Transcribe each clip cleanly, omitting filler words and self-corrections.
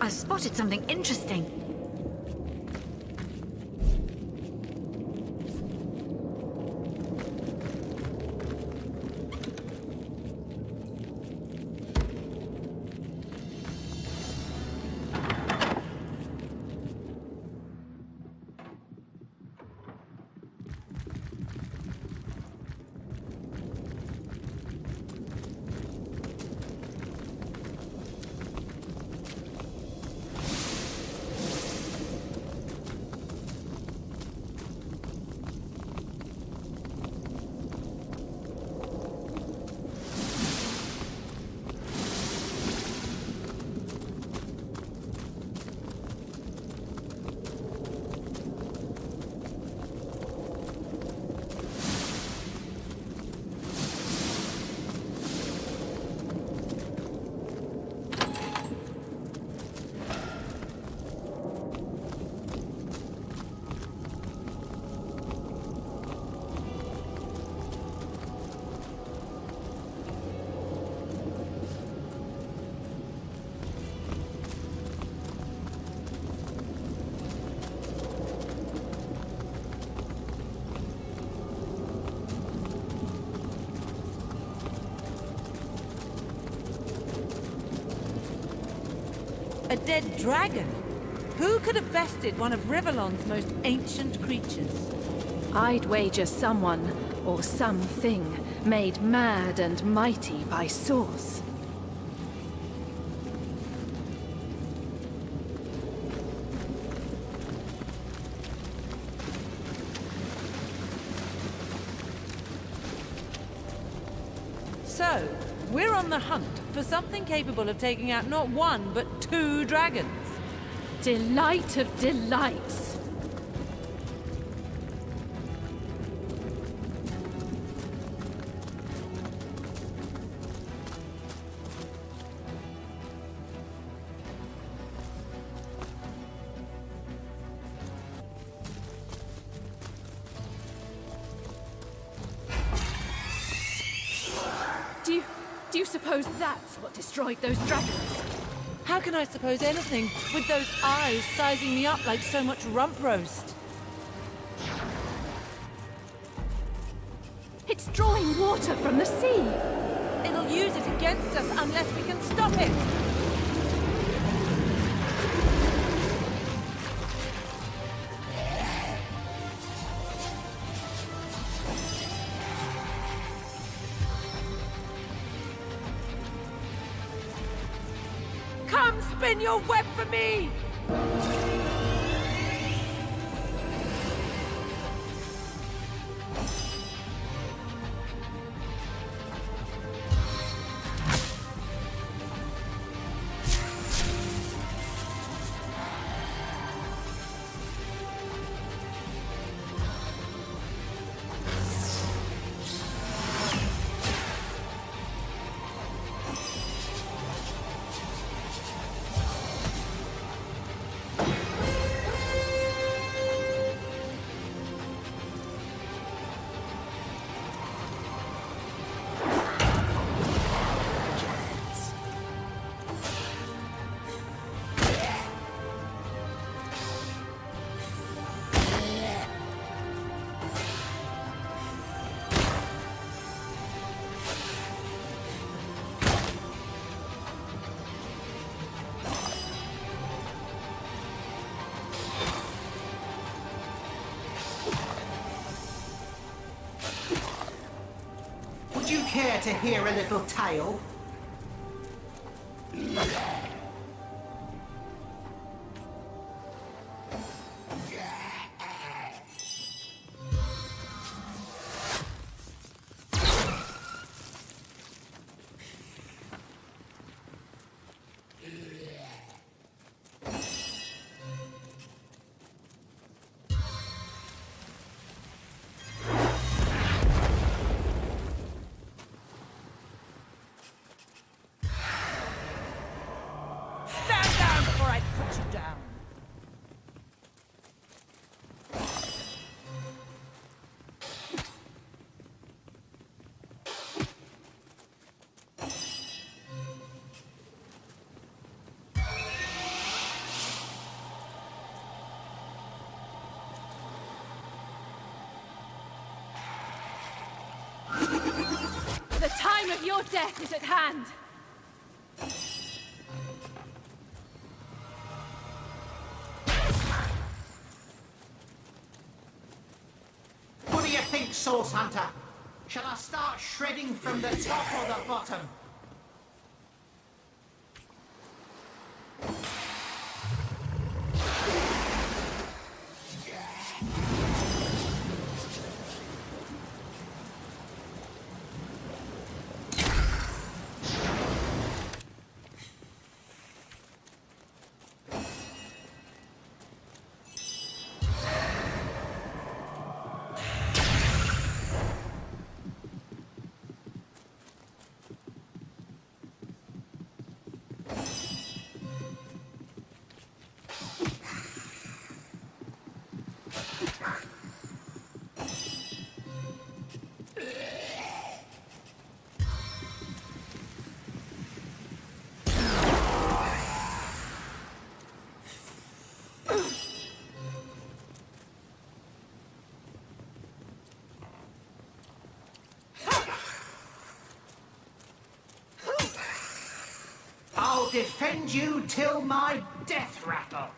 I've spotted something interesting. A dead dragon? Who could have bested one of Rivellon's most ancient creatures? I'd wager someone, or something, made mad and mighty by Source. So, we're on the hunt for something capable of taking out not one, but 2 dragons. Delight of delights! Do you suppose that's what destroyed those dragons? How can I suppose anything with those eyes sizing me up like so much rump roast? It's drawing water from the sea! It'll use it against us unless we can stop it! Come spin your web for me! Would you care to hear a little tale? Death is at hand! What do you think, Source Hunter? Shall I start shredding from the top or the bottom? I'll defend you till my death rattle.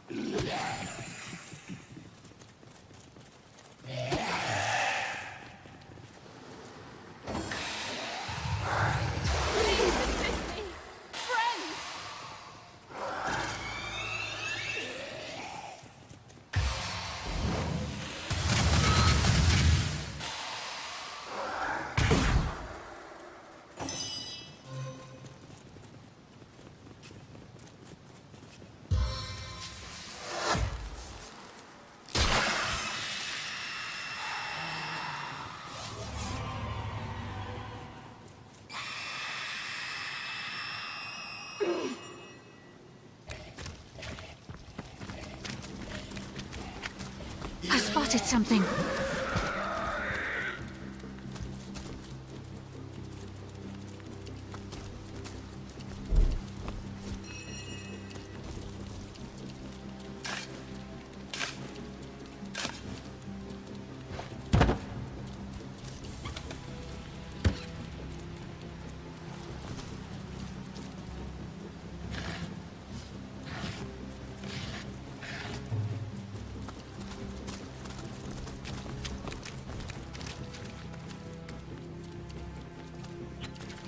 Please assist me! Friends! I spotted something.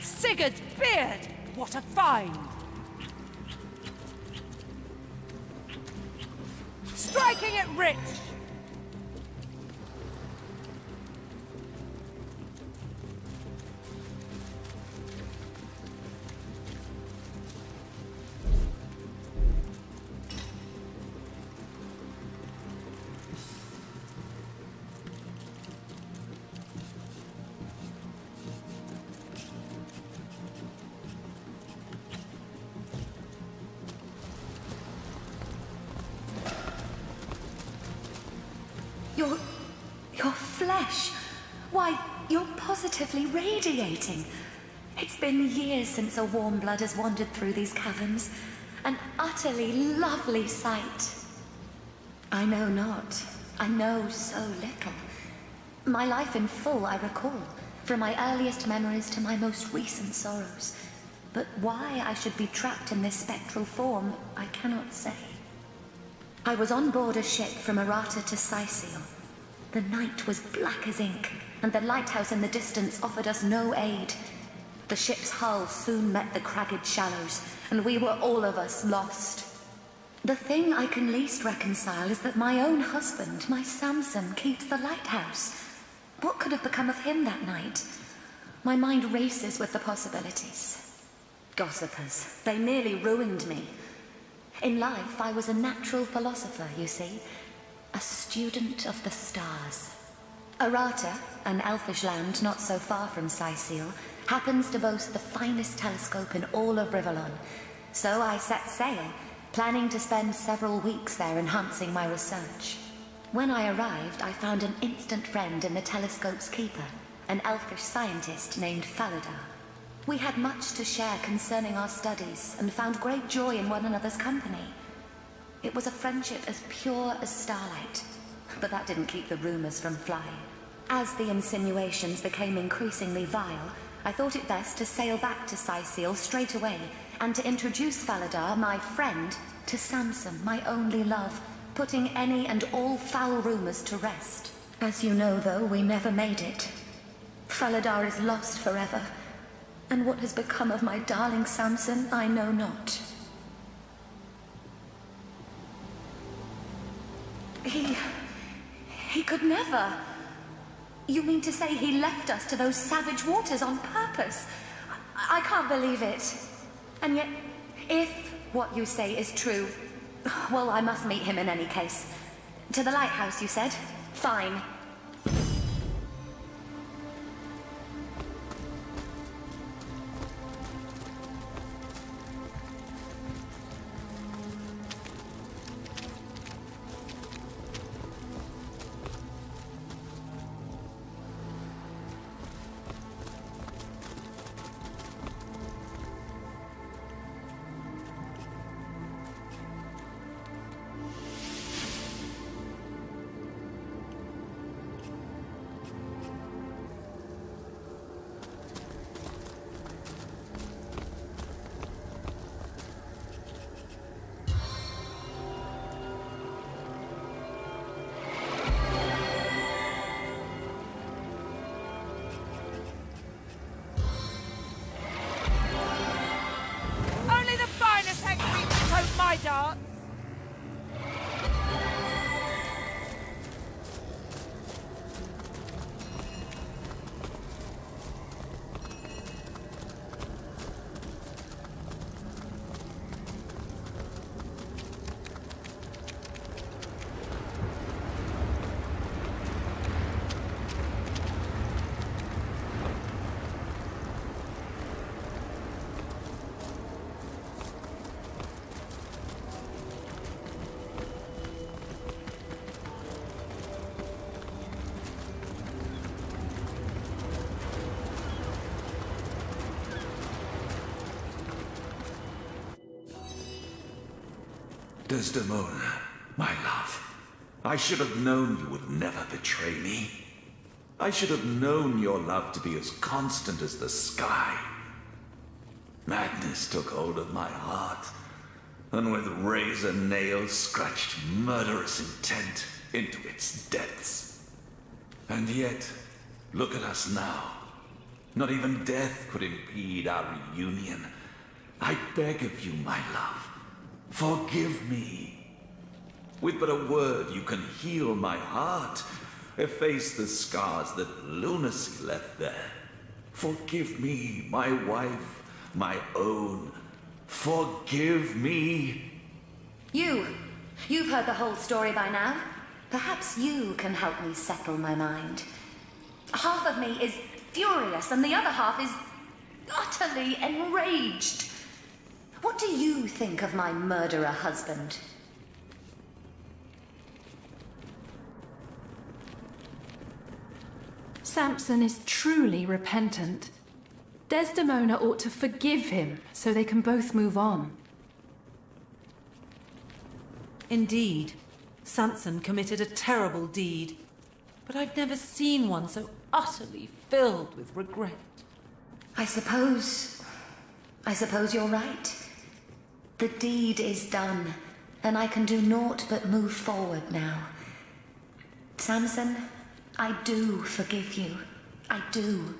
Sigurd's beard! What a find! Striking it rich! Your flesh. Why, you're positively radiating. It's been years since a warm blood has wandered through these caverns. An utterly lovely sight. I know not. I know so little. My life in full I recall, from my earliest memories to my most recent sorrows. But why I should be trapped in this spectral form, I cannot say. I was on board a ship from Errata to Sicil. The night was black as ink, and the lighthouse in the distance offered us no aid. The ship's hull soon met the cragged shallows, and we were all of us lost. The thing I can least reconcile is that my own husband, my Samson, keeps the lighthouse. What could have become of him that night? My mind races with the possibilities. Gossipers, they nearly ruined me. In life, I was a natural philosopher, you see. A student of the stars. Errata, an elfish land not so far from Sicil, happens to boast the finest telescope in all of Rivellon. So I set sail, planning to spend several weeks there enhancing my research. When I arrived, I found an instant friend in the telescope's keeper, an elfish scientist named Falodar. We had much to share concerning our studies, and found great joy in one another's company. It was a friendship as pure as starlight, but that didn't keep the rumors from flying. As the insinuations became increasingly vile, I thought it best to sail back to Sicil straight away and to introduce Faladar, my friend, to Samson, my only love, putting any and all foul rumors to rest. As you know, though, we never made it. Faladar is lost forever, and what has become of my darling Samson, I know not. He could never. You mean to say he left us to those savage waters on purpose? I can't believe it. And yet, if what you say is true, well, I must meet him in any case. To the lighthouse, you said? Fine. Darts. Desdemona, my love, I should have known you would never betray me. I should have known your love to be as constant as the sky. Madness took hold of my heart, and with razor nails scratched murderous intent into its depths. And yet, look at us now. Not even death could impede our reunion. I beg of you, my love, forgive me. With but a word, you can heal my heart, efface the scars that lunacy left there. Forgive me, my wife, my own. Forgive me. You've heard the whole story by now. Perhaps you can help me settle my mind. Half of me is furious, and the other half is utterly enraged. What do you think of my murderer husband? Samson is truly repentant. Desdemona ought to forgive him so they can both move on. Indeed, Samson committed a terrible deed, but I've never seen one so utterly filled with regret. I suppose you're right. The deed is done, and I can do naught but move forward now. Samson, I do forgive you. I do.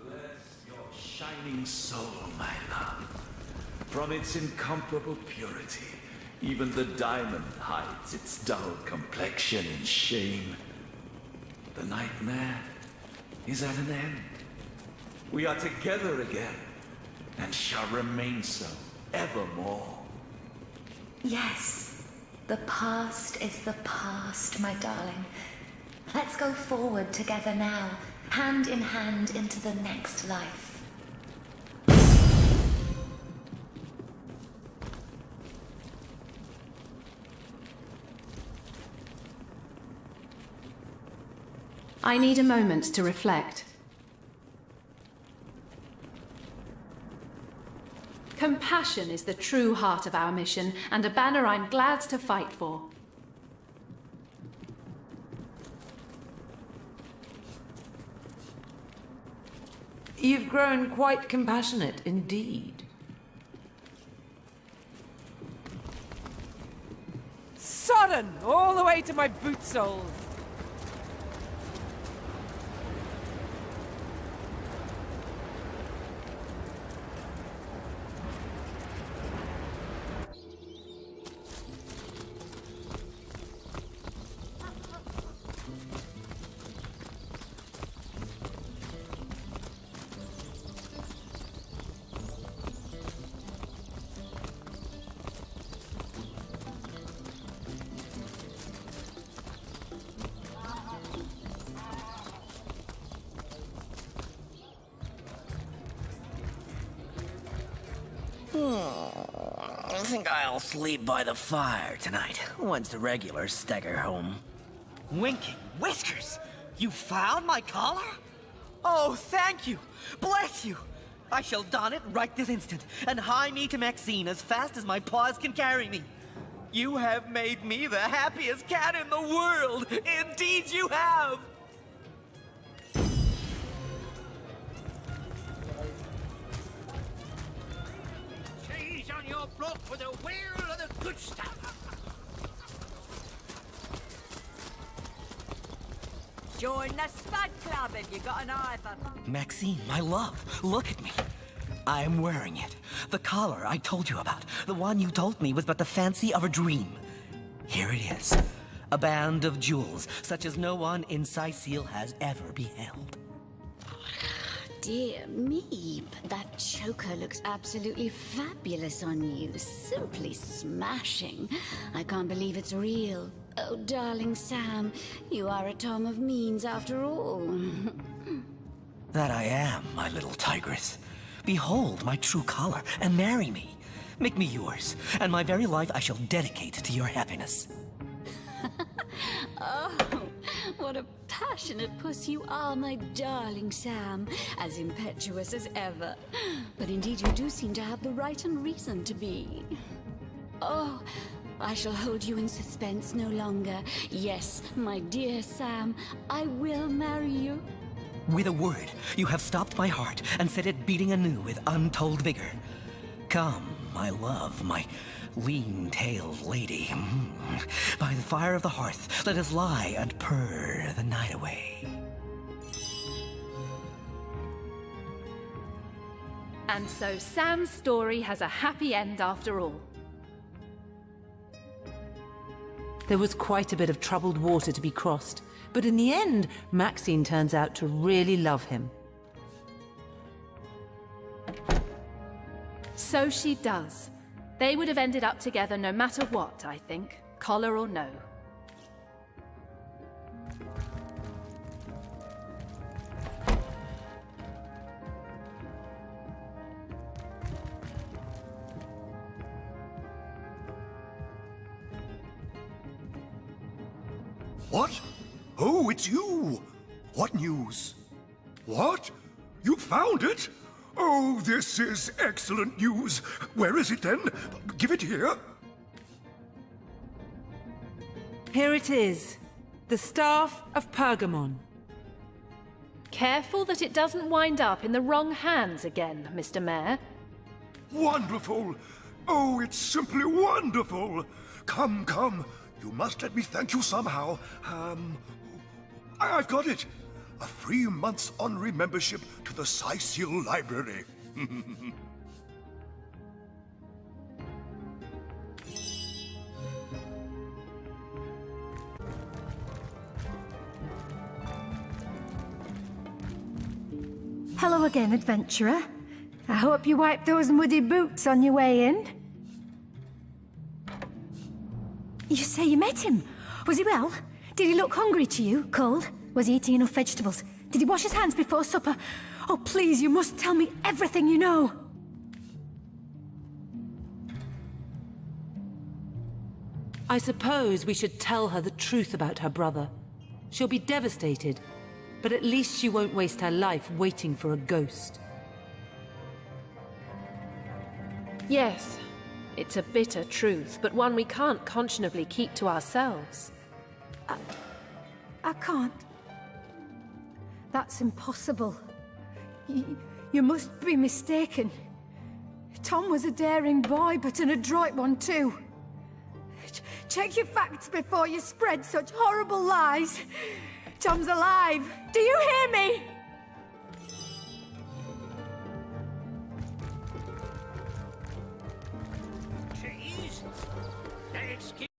Bless your shining soul, my love. From its incomparable purity, even the diamond hides its dull complexion in shame. The nightmare is at an end. We are together again, and shall remain so evermore. Yes, the past is the past, my darling. Let's go forward together now, hand in hand into the next life. I need a moment to reflect. Compassion is the true heart of our mission, and a banner I'm glad to fight for. You've grown quite compassionate indeed. Sodden! All the way to my boot soles! I think I'll sleep by the fire tonight, once the regulars stagger home. Winking whiskers! You found my collar? Oh, thank you! Bless you! I shall don it right this instant, and hie me to Maxine as fast as my paws can carry me. You have made me the happiest cat in the world! Indeed you have! Cheese on your block for the wheel of the good stuff. Join the Spud Club if you got an eye for... Maxine, my love, look at me. I am wearing it. The collar I told you about. The one you told me was but the fancy of a dream. Here it is. A band of jewels, such as no one in Sicil has ever beheld. Dear me, but that choker looks absolutely fabulous on you. Simply smashing. I can't believe it's real. Oh, darling Sam, you are a Tom of Means after all. That I am, my little tigress. Behold my true collar, and marry me. Make me yours, and my very life I shall dedicate to your happiness. Oh, what a passionate puss you are, my darling Sam. As impetuous as ever. But indeed you do seem to have the right and reason to be. Oh, I shall hold you in suspense no longer. Yes, my dear Sam, I will marry you. With a word, you have stopped my heart and set it beating anew with untold vigor. Come, my love, my lean-tailed lady. By the fire of the hearth, let us lie and purr the night away. And so Sam's story has a happy end after all. There was quite a bit of troubled water to be crossed, but in the end, Maxine turns out to really love him. So she does. They would have ended up together no matter what, I think, collar or no. What? Oh, it's you! What news? What? You found it? Oh, this is excellent news. Where is it then? Give it here. Here it is. The Staff of Pergamon. Careful that it doesn't wind up in the wrong hands again, Mr. Mayor. Wonderful! Oh, it's simply wonderful! Come, come. You must let me thank you somehow. I've got it. A free month's honorary membership to the Sicil Library. Hello again, adventurer. I hope you wiped those muddy boots on your way in. You say you met him? Was he well? Did he look hungry to you? Cold? Was he eating enough vegetables? Did he wash his hands before supper? Oh, please, you must tell me everything you know. I suppose we should tell her the truth about her brother. She'll be devastated, but at least she won't waste her life waiting for a ghost. Yes, it's a bitter truth, but one we can't conscionably keep to ourselves. I can't. That's impossible. You must be mistaken. Tom was a daring boy, but an adroit one too. Check your facts before you spread such horrible lies. Tom's alive. Do you hear me?